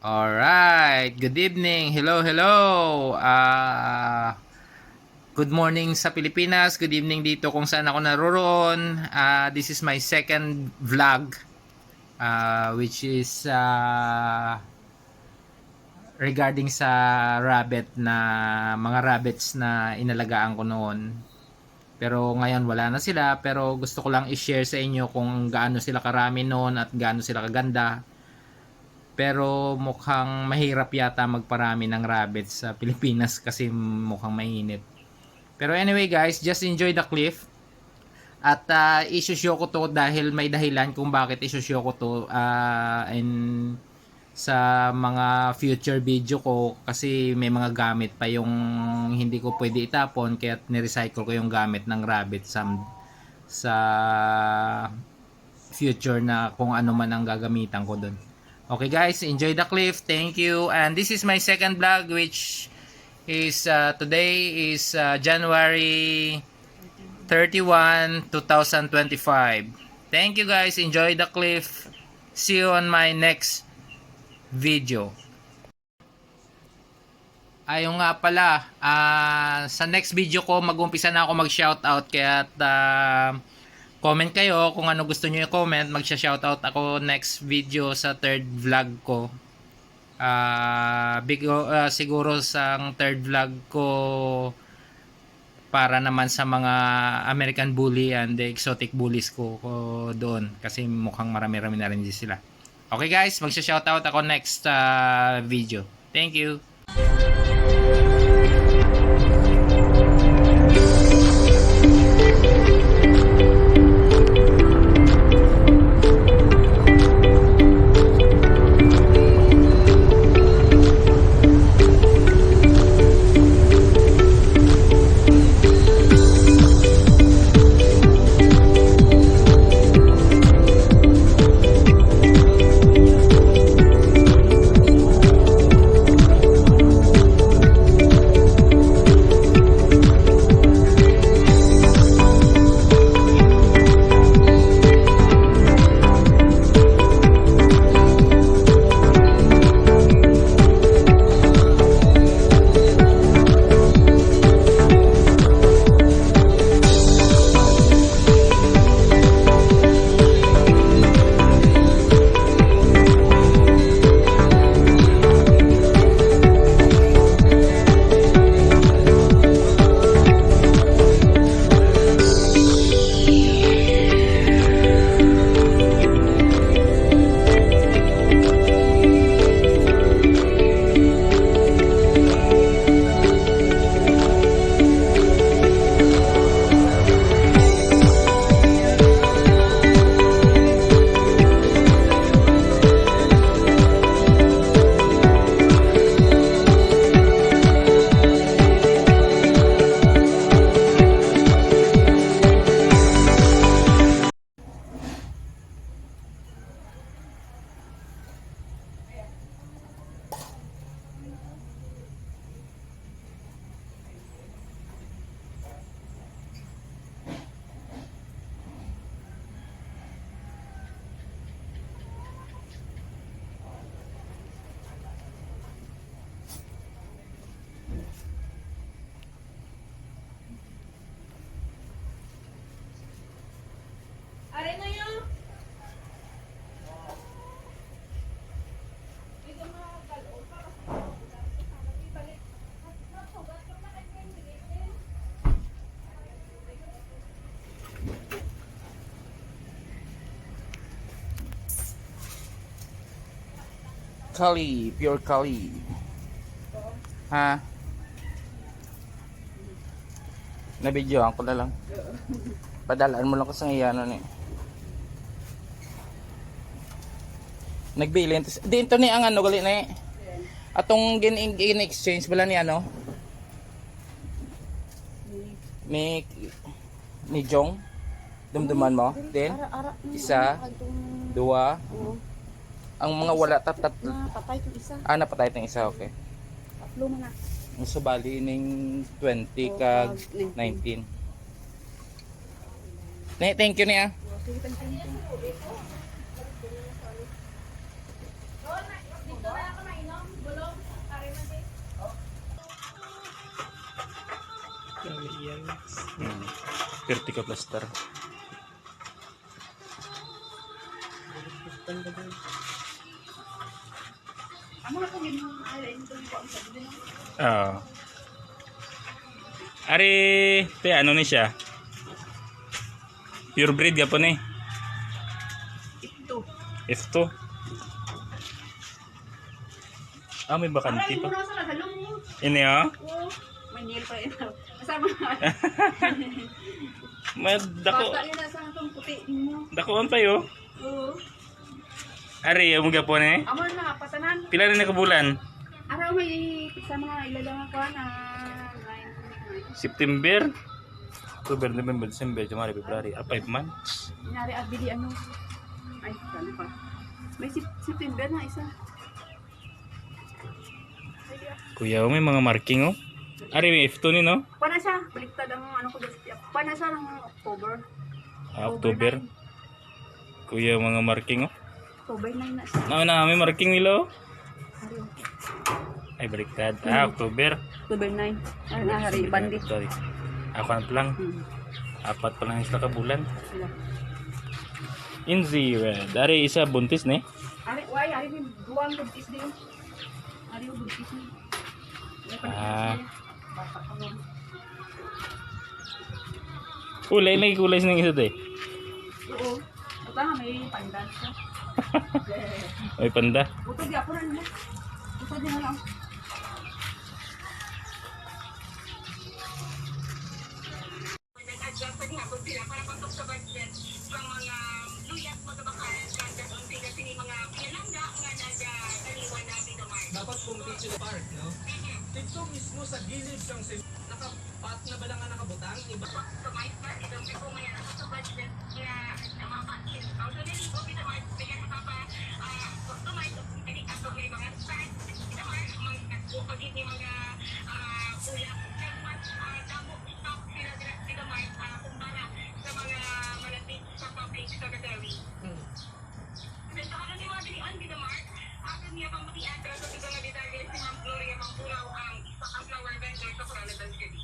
Alright, good evening. Hello, hello. Good morning sa Pilipinas. Good evening dito kung saan ako naroroon. This is my second vlog, which is regarding sa mga rabbits na inalagaan ko noon. Pero ngayon wala na sila, pero gusto ko lang i-share sa inyo kung gaano sila karami noon at gaano sila kaganda. Pero mukhang mahirap yata magparami ng rabbits sa Pilipinas kasi mukhang mainit. Pero anyway guys, just enjoy the cliff. At isushow ko to dahil may dahilan kung bakit isushow ko to and sa mga future video ko kasi may mga gamit pa yung hindi ko pwede itapon kaya ni-recycle ko yung gamit ng rabbit sa future na kung ano man ang gagamitan ko doon. Okay guys, enjoy the cliff. Thank you. And this is my second vlog, which is today is January 31, 2025. Thank you guys. Enjoy the cliff. See you on my next video. Ayun nga pala, sa next video ko mag-umpisa na ako mag-shoutout kaya comment kayo kung ano gusto niyo i-comment. Magsha-shoutout ako next video sa third vlog ko. Siguro sa third vlog ko para naman sa mga American bully and the exotic bullies ko doon kasi mukhang marami-rami na rin sila. Okay guys, magsha-shoutout ako next video. Thank you. Kali, pure Kali. Ha? Na-videoan ko na lang. Padalaan mo lang kasi ng iyano ni. Nagbilin. Dito ni ang ano gali na eh. Atong gin-exchange bala ni ano? Ni Jong. Dumduman mo. Then, isa, dua. Ang mga wala tatat. Napatay itong isa. Napatay itong isa, okay. Tatlo na. Ang subali ning 20 kag 19. Thank you niya. Sige, thank you. Vertical plaster. Amo na ko gino ay ito ko ang sabi no. Oo. Ari, te ano ni siya? Pure breed gapon eh. Ito. F2. Ah, may bakanti Aray mo pa. na sa lagalong mo. Ini oh. Oo. May nail pa yun. Kasama. Dako. Bata yun na sa atong puti mo. Dakoon pa yo. Oo. Ari, mo gapon eh. Amo na patanan. Pila na kabulan? Araw may sa mga ilalang ko na 9. September, October, November, December, January, February. 5 months. Nangyari at bili ano. Ay, ano pa. May September na isa. Kuya, may mga marking oh. Ari, may F2 ni no? Pana siya. Baliktad ang ano ko. Pana siya ng October. Ah, October. Kuya, mga marking oh. October 9 na siya. Na, may marking nila oh. Ari. Ay, baliktad. Ah, October. October 9. Ano na, hari. Bandi. Sorry. Ako na lang. 4 pa lang isla ka bulan. Sila. Inzi, dari isa buntis ne. Ari, why? Ari, may duwang buntis din. Ari, yung buntis niya. Ah. Bata pa nun. Kulay lagi kulay sa isa de. Oo. Ito nga, may pandan siya. May panda. Buto, di ako na nila. Buto, di na lang. Dapat kung beach park, no? Dito mismo sa gilid ng nakapat na ba lang ang nakabutang? Iba pa sa my park, ito may kumaya sa budget niya mga patin. Ang sabi ko, bitaman, bigyan sa papa, tumay, hindi ato may mga start, bitaman, pag hindi mga ulang, segment, damo, stop, sila, bitaman, kumpara sa mga malapit sa public secretary. Then, sa kanan ni mga dilian, bitaman, atin niya pang matiada sa tiga na detalye si Ma'am Gloria Mangkuraw ang isa ka flower vendor sa Corona City.